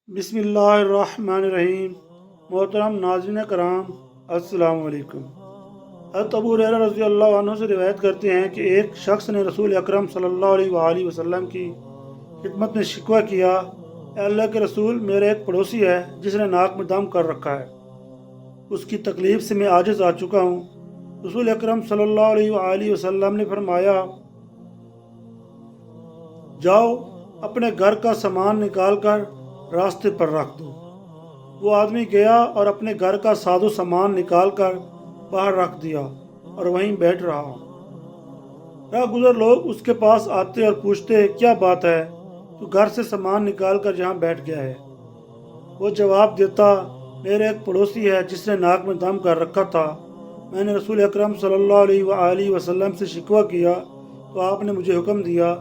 بسم اللہ الرحمن الرحیم۔ محترم ناظرین کرام، السلام علیکم۔ حضرت ابو ہریرہ رضی اللہ عنہ سے روایت کرتے ہیں کہ ایک شخص نے رسول اکرم صلی اللہ علیہ وآلہ وسلم کی خدمت میں شکوہ کیا، اے اللہ کے رسول، میرا ایک پڑوسی ہے جس نے ناک میں دم کر رکھا ہے، اس کی تکلیف سے میں عاجز آ چکا ہوں۔ رسول اکرم صلی اللہ علیہ وآلہ وسلم نے فرمایا، جاؤ اپنے گھر کا سامان نکال کر راستے پر رکھ دو۔ وہ آدمی گیا اور اپنے گھر کا ساز و سامان نکال کر باہر رکھ دیا اور وہیں بیٹھ رہا۔ راہ گزر لوگ اس کے پاس آتے اور پوچھتے، کیا بات ہے، تو گھر سے سامان نکال کر یہاں بیٹھ گیا ہے؟ وہ جواب دیتا، میرے ایک پڑوسی ہے جس نے ناک میں دم کر رکھا تھا، میں نے رسول اکرم صلی اللہ علیہ وآلہ وسلم سے شکوہ کیا تو آپ نے مجھے حکم دیا،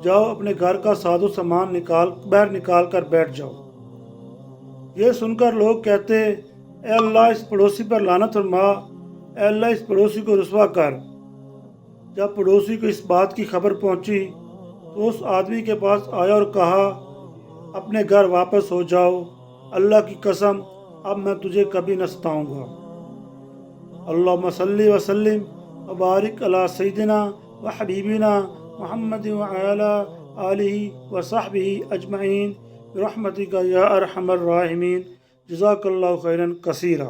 جاؤ اپنے گھر کا ساز و سامان باہر نکال کر بیٹھ جاؤ۔ یہ سن کر لوگ کہتے، اے اللہ اس پڑوسی پر لعنت فرما، اے اللہ اس پڑوسی کو رسوا کر۔ جب پڑوسی کو اس بات کی خبر پہنچی تو اس آدمی کے پاس آیا اور کہا، اپنے گھر واپس ہو جاؤ، اللہ کی قسم اب میں تجھے کبھی نہ ستاؤں گا۔ اللہم صلی وسلم وبارک علی سیدنا و حبیبنا محمد وعلی آلہ وصحبہ اجمعین برحمتک یا ارحم الراحمین۔ جزاک اللہ خیرا کثیرا۔